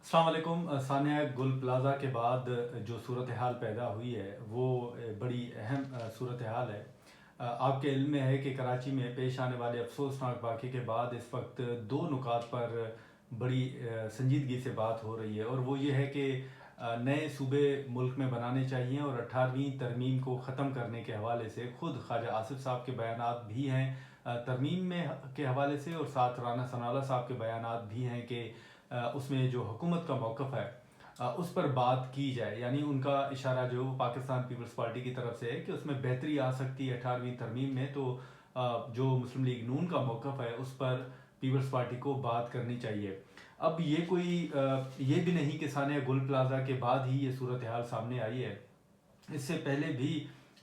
अस्सलाम वालेकुम। सानिया गुल प्लाज़ा के बाद जो सूरत हाल पैदा हुई है वो बड़ी अहम सूरत हाल है। आपके इल्म में है कि कराची में पेश आने वाले अफसोसनाक वाक़े के बाद इस वक्त दो नुकात पर बड़ी संजीदगी से बात हो रही है, और वो ये है कि नए सूबे मुल्क में बनाने चाहिए और 18वीं तरमीम को ख़त्म करने के हवाले से ख़ुद ख्वाजा आसिफ साहब के बयानात भी हैं तरमीम में के हवाले से, और साथ राना सनाउल्लाह साहब के बयानात भी हैं कि उसमें जो हुकूमत का मौक़िफ़ है उस पर बात की जाए। यानी उनका इशारा जो पाकिस्तान पीपल्स पार्टी की तरफ से है कि उसमें बेहतरी आ सकती है 18वीं तरमीम में, तो जो मुस्लिम लीग नून का मौक़िफ़ है उस पर पीपल्स पार्टी को बात करनी चाहिए। अब ये कोई ये भी नहीं कि सानिया गुल प्लाज़ा के बाद ही ये सूरत हाल सामने आई है। इससे पहले भी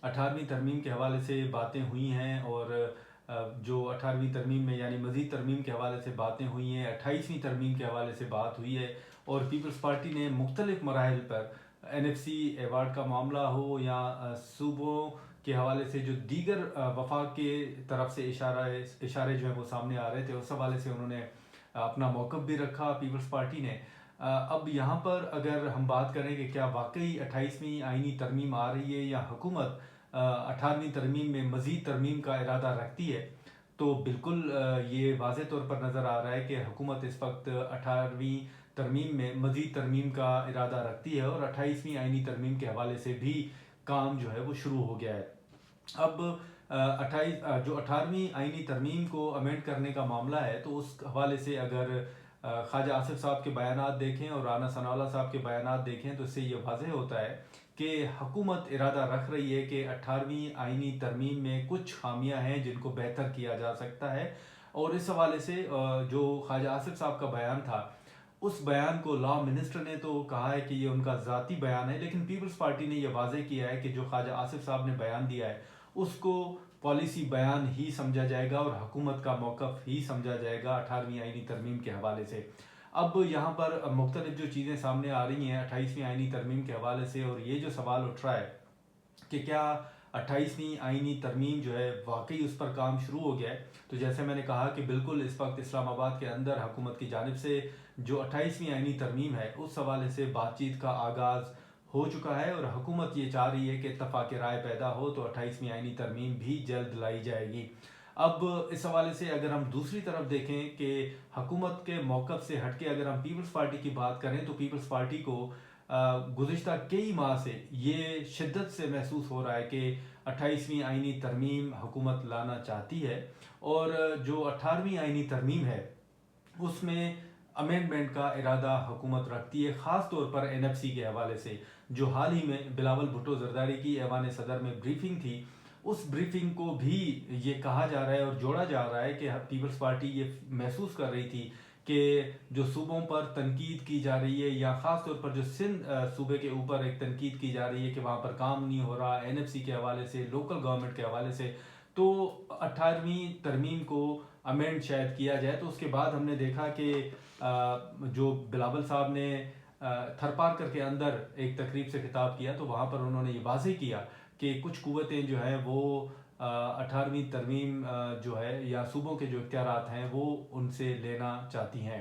18वीं तरमीम के हवाले से बातें हुई हैं, और जो 18वीं तरमीम में यानी मज़ीद तरमीम के हवाले से बातें हुई हैं, 28वीं तरमीम के हवाले से बात हुई है, और पीपल्स पार्टी ने मुख्तलिफ मराहिल पर NFC एवार्ड का मामला हो या सूबों के हवाले से जो दीगर वफाक के तरफ से इशारे जो हैं वो सामने आ रहे थे, उस हवाले से उन्होंने अपना मौक़िफ़ भी रखा पीपल्स पार्टी ने। अब यहाँ पर अगर हम बात करें कि क्या वाकई 28वीं आइनी तरमीम आ रही है या हुकूमत 18वीं तरमीम में मज़ीद तरमीम का इरादा रखती है, तो बिल्कुल ये वाज़े तौर पर नज़र आ रहा है कि हुकूमत इस वक्त 18वीं तरमीम में मज़ीद तरमीम का इरादा रखती है, और 28वीं आइनी तरमीम के हवाले से भी काम जो है वो शुरू हो गया है। अब 28 जो 18वीं आइनी तरमीम को अमेंड करने का मामला है, तो उस हवाले से अगर ख्वाजा आसिफ साहब के बयानात देखें और राना सनाउल्लाह साहब के बयानात देखें, तो इससे ये वाज़ेह होता है कि हुकूमत इरादा रख रही है कि 18वीं आइनी तरमीम में कुछ खामियां हैं जिनको बेहतर किया जा सकता है। और इस हवाले से जो ख्वाजा आसिफ साहब का बयान था, उस बयान को लॉ मिनिस्टर ने तो कहा है कि ये उनका ज़ाती बयान है, लेकिन पीपल्स पार्टी ने यह वाज़े किया है कि जो ख्वाजा आसिफ साहब ने बयान दिया है उसको पॉलिसी बयान ही समझा जाएगा और हुकूमत का मौक़िफ़ ही समझा जाएगा 18वीं आइनी तरमीम के हवाले से। अब यहाँ पर मुख्तलिफ जो चीज़ें सामने आ रही हैं 28वीं आइनी तरमीम के हवाले से, और ये जो सवाल उठ रहा है कि क्या 28वीं आइनी तरमीम जो है वाकई उस पर काम शुरू हो गया है, तो जैसे मैंने कहा कि बिल्कुल इस वक्त इस्लामाबाद के अंदर हुकूमत की जानिब से जो 28वीं आइनी तरमीम है उस हवाले से बातचीत का आगाज़ हो चुका है, और हुकूमत ये चाह रही है कि इत्तफ़ाक़ राय पैदा हो तो 28वीं आइनी तरमीम भी जल्द लाई जाएगी। अब इस हवाले से अगर हम दूसरी तरफ देखें कि हुकूमत के मौक़िफ़ से हट के अगर हम पीपल्स पार्टी की बात करें, तो पीपल्स पार्टी को गुज़िश्ता कई माह से ये शिद्दत से महसूस हो रहा है कि 28वीं आइनी तरमीम हुकूमत लाना चाहती है, और जो 18वीं आइनी तरमीम है उसमें अमेंडमेंट का इरादा हुकूमत रखती है, ख़ास तौर पर NFC के हवाले से। जो हाल ही में बिलावल भुट्टो ज़रदारी की ऐवान सदर में ब्रीफिंग थी, उस ब्रीफिंग को भी ये कहा जा रहा है और जोड़ा जा रहा है कि पीपल्स पार्टी ये महसूस कर रही थी कि जो सूबों पर तनकीद की जा रही है, या ख़ास तौर पर जो सिंध सूबे के ऊपर एक तनकीद की जा रही है कि वहाँ पर काम नहीं हो रहा NFC के हवाले से, लोकल गवर्नमेंट के हवाले से, तो 18वीं तरमीम को अमेंड शायद किया जाए। तो उसके बाद हमने देखा कि जो बिलावल साहब ने थरपारकर के अंदर एक तकरीब से खिताब किया, तो वहाँ पर उन्होंने ये वाज़ेह किया कि कुछ कुव्वतें जो हैं वो 18वीं तरमीम जो है या सूबों के जो इख्तियारात हैं वो उनसे लेना चाहती हैं।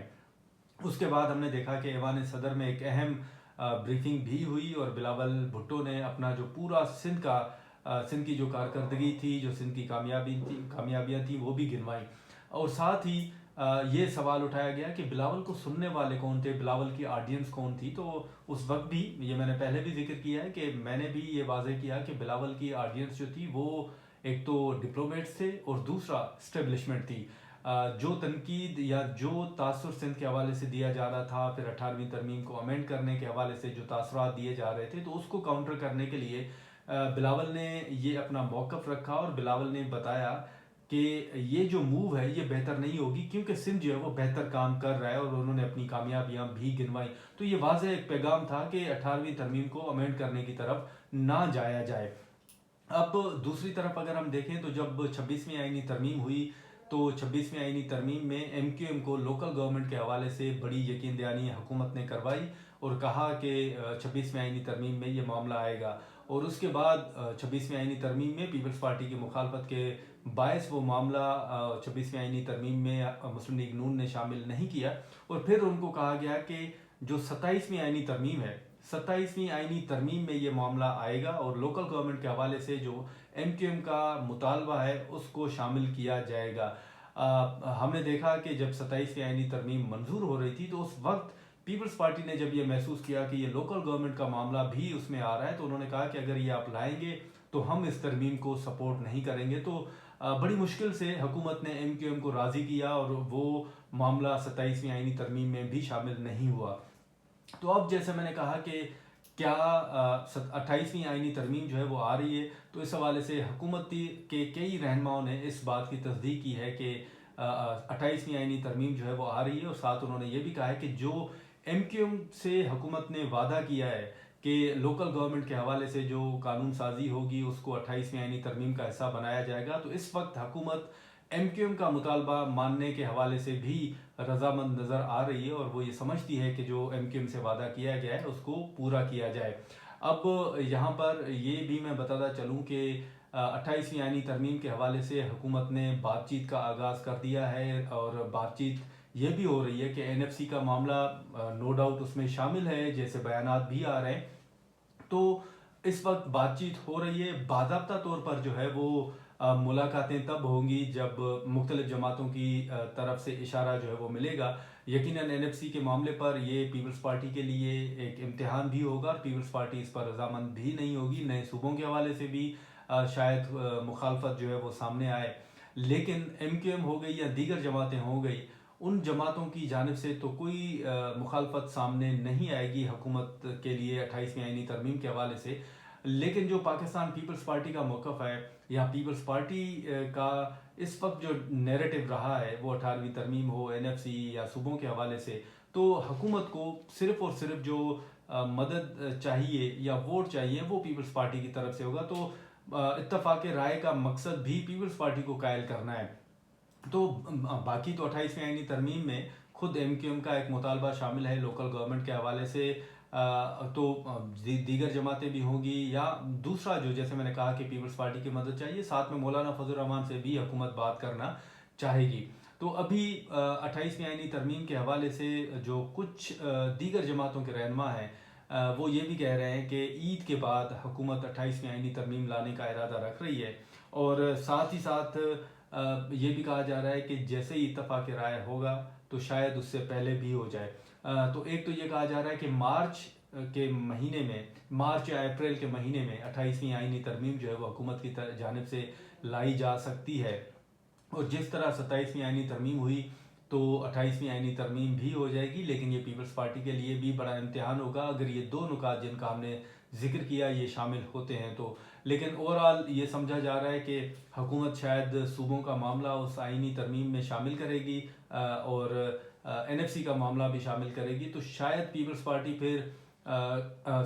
उसके बाद हमने देखा कि ऐवान सदर में एक अहम ब्रीफिंग भी हुई, और बिलावल भुट्टो ने अपना जो पूरा सिंध की जो कारकर्दगी थी, जो सिंध की कामयाबियाँ थी वो भी गिनवाई, और साथ ही ये सवाल उठाया गया कि बिलावल को सुनने वाले कौन थे, बिलावल की ऑडियंस कौन थी। तो उस वक्त भी ये मैंने पहले भी जिक्र किया है कि मैंने भी ये वाज़ेह किया कि बिलावल की ऑडियंस जो थी वो एक तो डिप्लोमेट्स थे और दूसरा स्टेब्लिशमेंट थी। जो तनकीद या जो तासुर सिंध के हवाले से दिया जा रहा था, फिर 18वीं तरमीम को अमेंड करने के हवाले से जो तासुरात दिए जा रहे थे, तो उसको काउंटर करने के लिए बिलावल ने ये अपना मौक़िफ़ रखा, और बिलावल ने बताया कि ये जो मूव है ये बेहतर नहीं होगी क्योंकि सिंध जो है वो बेहतर काम कर रहा है, और उन्होंने अपनी कामयाबियां भी गिनवाई। तो ये वाज़ेह एक पैगाम था कि 18वीं तरमीम को अमेंड करने की तरफ ना जाया जाए। अब दूसरी तरफ अगर हम देखें, तो जब 26वीं आइनी तरमीम हुई, तो 26वीं आइनी तरमीम में MQM को लोकल गवर्नमेंट के हवाले से बड़ी यकीन दहानी हुकूमत ने करवाई, और कहा कि 26वीं आइनी तरमीम में ये मामला आएगा। और उसके बाद 26वीं आइनी तरमीम में पीपल्स पार्टी की मुखालफत के बायस वो मामला 26वीं आइनी तरमीम में मुस्लिम लीग नून ने शामिल नहीं किया, और फिर उनको कहा गया कि जो 27वीं आईनी तरमीम है, 27वीं आईनी तरमीम में ये मामला आएगा और लोकल गवर्नमेंट के हवाले से जो एमक्यूएम का मुतालबा है उसको शामिल किया जाएगा। हमने देखा कि जब 27वीं आईनी तरमीम मंजूर हो रही थी तो उस वक्त पीपल्स पार्टी ने जब ये महसूस किया कि ये लोकल गवर्नमेंट का मामला भी उसमें आ रहा है तो उन्होंने कहा कि अगर ये आप लाएंगे तो हम इस तरमीम को सपोर्ट नहीं करेंगे। तो बड़ी मुश्किल से हुकूमत ने एमक्यूएम को राज़ी किया और वो मामला 27वीं आईनी तरमीम में भी शामिल नहीं हुआ। तो अब जैसे मैंने कहा कि क्या 28वीं आईनी तरमीम जो है वो आ रही है, तो इस हवाले से हुकूमत के कई रहनुमाओं ने इस बात की तस्दीक की है कि 28वीं आईनी तरमीम जो है वो आ रही है। और साथ उन्होंने ये भी कहा है कि जो एमक्यूएम से हुकूमत ने वादा किया है कि लोकल गवर्नमेंट के हवाले से जो कानून साजी होगी उसको 28वीं आईनी तरमीम का हिस्सा बनाया जाएगा, तो इस वक्त हुकूमत एमक्यूएम का मुतालबा मानने के हवाले से भी रजामंद नज़र आ रही है और वो ये समझती है कि जो एमक्यूएम से वादा किया गया है उसको पूरा किया जाए। अब यहाँ पर ये भी मैं बताता चलूँ कि 28वीं आईनी तरमीम के हवाले से हुकूमत ने बातचीत का आगाज़ कर दिया है और बातचीत ये भी हो रही है कि एनएफसी का मामला नो डाउट उसमें शामिल है, जैसे बयानात भी आ रहे हैं। तो इस वक्त बातचीत हो रही है। बाज़ाब्ता तौर पर जो है वो मुलाकातें तब होंगी जब मुख्तलिफ जमातों की तरफ से इशारा जो है वो मिलेगा। यकीनन एनएफसी के मामले पर ये पीपल्स पार्टी के लिए एक इम्तिहान भी होगा और पीपल्स पार्टी इस पर रजामंद भी नहीं होगी। नए सूबों के हवाले से भी शायद मुखालफत जो है वो सामने आए, लेकिन एमक्यूएम हो गई या दीगर जमातें हो गई, उन जमातों की जानिब से तो कोई मुखालफत सामने नहीं आएगी हुकूमत के लिए 28वीं आईनी तरमीम के हवाले से। लेकिन जो पाकिस्तान पीपल्स पार्टी का मौक़िफ़ है या पीपल्स पार्टी का इस वक्त जो नैरेटिव रहा है वो 18वीं तरमीम हो, एनएफसी या सूबों के हवाले से, तो हुकूमत को सिर्फ़ और सिर्फ जो मदद चाहिए या वोट चाहिए वो पीपल्स पार्टी की तरफ से होगा। तो इत्तफ़ाक़ राय का मकसद भी पीपल्स पार्टी को कायल करना है। तो बाकी तो 28वीं आईनी तरमीम में खुद एमक्यूएम का एक मुतालबा शामिल है लोकल गवर्नमेंट के हवाले से, तो दीगर जमातें भी होंगी या दूसरा जो जैसे मैंने कहा कि पीपल्स पार्टी की मदद चाहिए, साथ में मौलाना फजल रहमान से भी हुकूमत बात करना चाहेगी। तो अभी 28वीं आईनी तरमीम के हवाले से जो कुछ दीगर जमातों के रहनुमा हैं वो ये भी कह रहे हैं कि ईद के बाद हुकूमत 28वीं आईनी तरमीम लाने का इरादा रख रही है और साथ ही साथ ये भी कहा जा रहा है कि जैसे ही इत्तफाक राय होगा तो शायद उससे पहले भी हो जाए। तो एक तो ये कहा जा रहा है कि मार्च के महीने में, मार्च या अप्रैल के महीने में 28वीं आईनी तरमीम जो है वो हुकूमत की जानिब से लाई जा सकती है और जिस तरह 27वीं आईनी तरमीम हुई तो 28वीं आईनी तरमीम भी हो जाएगी। लेकिन ये पीपल्स पार्टी के लिए भी बड़ा इम्तिहान होगा अगर ये दो नुकात जिनका हमने जिक्र किया ये शामिल होते हैं तो। लेकिन ओवरऑल ये समझा जा रहा है कि हुकूमत शायद सूबों का मामला उस आईनी तरमीम में शामिल करेगी और एनएफसी का मामला भी शामिल करेगी। तो शायद पीपल्स पार्टी फिर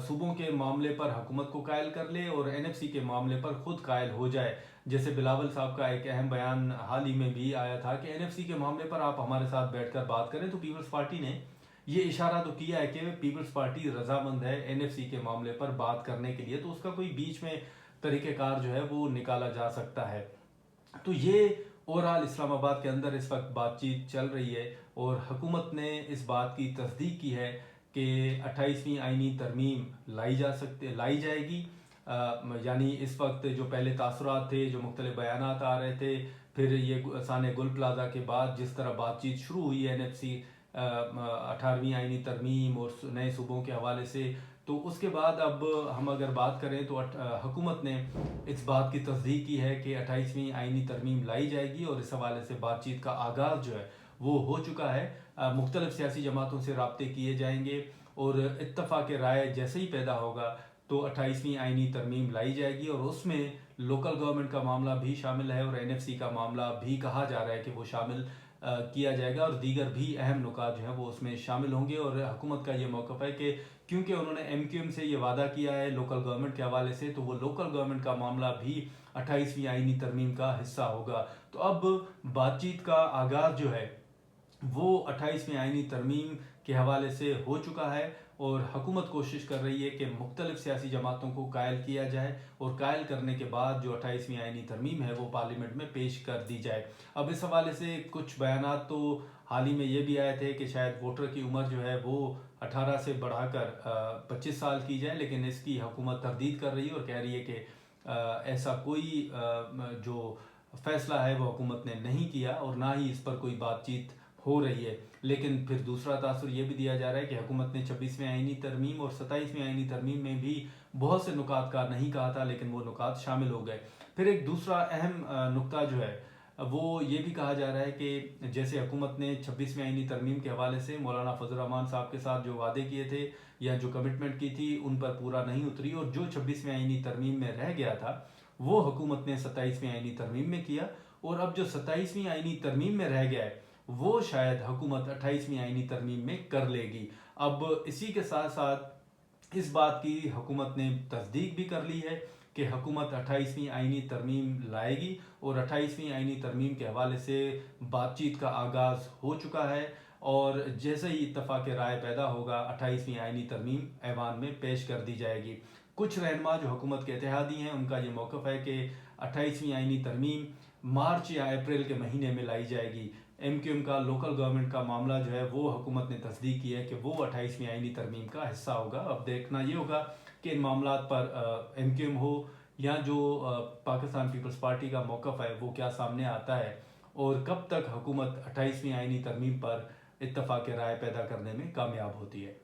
सूबों के मामले पर हुकूमत को कायल कर ले और एनएफसी के मामले पर खुद कायल हो जाए। जैसे बिलावल साहब का एक अहम बयान हाल ही में भी आया था कि एनएफसी के मामले पर आप हमारे साथ बैठकर बात करें। तो पीपल्स पार्टी ने ये इशारा तो किया है कि पीपल्स पार्टी रजामंद है एनएफसी के मामले पर बात करने के लिए, तो उसका कोई बीच में तरीक़ेकार जो है वो निकाला जा सकता है। तो ये ओवरऑल इस्लामाबाद के अंदर इस वक्त बातचीत चल रही है और हुकूमत ने इस बात की तस्दीक की है कि 28वीं आईनी तरमीम लाई जाएगी। यानी इस वक्त जो पहले तासुरात थे, जो मुख्तलिफ बयानात आ रहे थे, फिर ये साने गुल प्लाजा के बाद जिस तरह बातचीत शुरू हुई है एनएफसी 18वीं आईनी तरमीम और नए सूबों के हवाले से, तो उसके बाद अब हम अगर बात करें तो हुकूमत ने इस बात की तस्दीक की है कि 28वीं आईनी तरमीम लाई जाएगी और इस हवाले से बातचीत का आगाज़ जो है वो हो चुका है। मुख्तलिफ सियासी जमातों से रब्ते किए जाएंगे और इत्तफाक राय जैसे ही पैदा होगा तो 28वीं आईनी तरमीम लाई जाएगी और उसमें लोकल गवर्नमेंट का मामला भी शामिल है और एनएफसी का मामला भी कहा जा रहा है कि वो शामिल किया जाएगा और दीगर भी अहम नुकात जो हैं वो उसमें शामिल होंगे। और हुकूमत का ये मौक़िफ़ है कि क्योंकि उन्होंने एमक्यूएम से ये वादा किया है लोकल गवर्नमेंट के हवाले से, तो वो लोकल गवर्नमेंट का मामला भी 28वीं आईनी तरमीम का हिस्सा होगा। तो अब बातचीत का आगाज़ जो है वो 28वीं आईनी तरमीम के हवाले से हो चुका है और हुकूमत कोशिश कर रही है कि मुख्तलिफ सियासी जमातों को कायल किया जाए और कायल करने के बाद जो 28वीं आईनी तरमीम है वो पार्लियामेंट में पेश कर दी जाए। अब इस हवाले से कुछ बयानात तो हाल ही में ये भी आए थे कि शायद वोटर की उम्र जो है वो 18 से बढ़ाकर 25 साल की जाए, लेकिन इसकी हुकूमत तरदीद कर रही है और कह रही है कि ऐसा कोई जो फैसला है वो हुकूमत ने नहीं किया और ना ही इस पर कोई बातचीत हो रही है। लेकिन फिर दूसरा तासुर ये भी दिया जा रहा है कि हुकूमत ने 26वीं आईनी तरमीम और 27वीं आईनी तरमीम में भी बहुत से नुकात का नहीं कहा था, लेकिन वो नुकात शामिल हो गए। फिर एक दूसरा अहम नुक्ता जो है वो ये भी कहा जा रहा है कि जैसे हुकूमत ने 26वीं आईनी तरमीम के हवाले से मौलाना फजल रहमान साहब के साथ जो वादे किए थे या जो कमिटमेंट की थी उन पर पूरा नहीं उतरी, और जो 26वीं आईनी तरमीम में रह गया था वो हुकूमत ने 27वीं आईनी तरमीम में किया, और अब जो 27वीं आईनी तरमीम में रह गया है वो शायद हुकूमत 28वीं आईनी तरमीम में कर लेगी। अब इसी के साथ साथ इस बात की हुकूमत ने तस्दीक भी कर ली है कि हुकूमत 28वीं आईनी तरमीम लाएगी, और 28वीं आईनी तरमीम के हवाले से बातचीत का आगाज़ हो चुका है, और जैसे ही इत्तफाक राय पैदा होगा 28वीं आईनी तरमीम ऐवान में पेश कर दी जाएगी। कुछ रहनुमा जो हुकूमत के इत्तेहादी हैं उनका ये मौक़िफ़ है कि 28वीं आईनी तरमीम मार्च या अप्रैल के महीने में लाई जाएगी। MQM का लोकल गवर्नमेंट का मामला जो है वो हुकूमत ने तस्दीक की है कि वो 28वीं आईनी तरमीम का हिस्सा होगा। अब देखना ये होगा कि इन मामला पर MQM हो या जो पाकिस्तान पीपल्स पार्टी का मौक़िफ़ है वो क्या सामने आता है, और कब तक हुकूमत 28वीं आईनी तरमीम पर इत्तफाक राय पैदा करने में कामयाब होती है।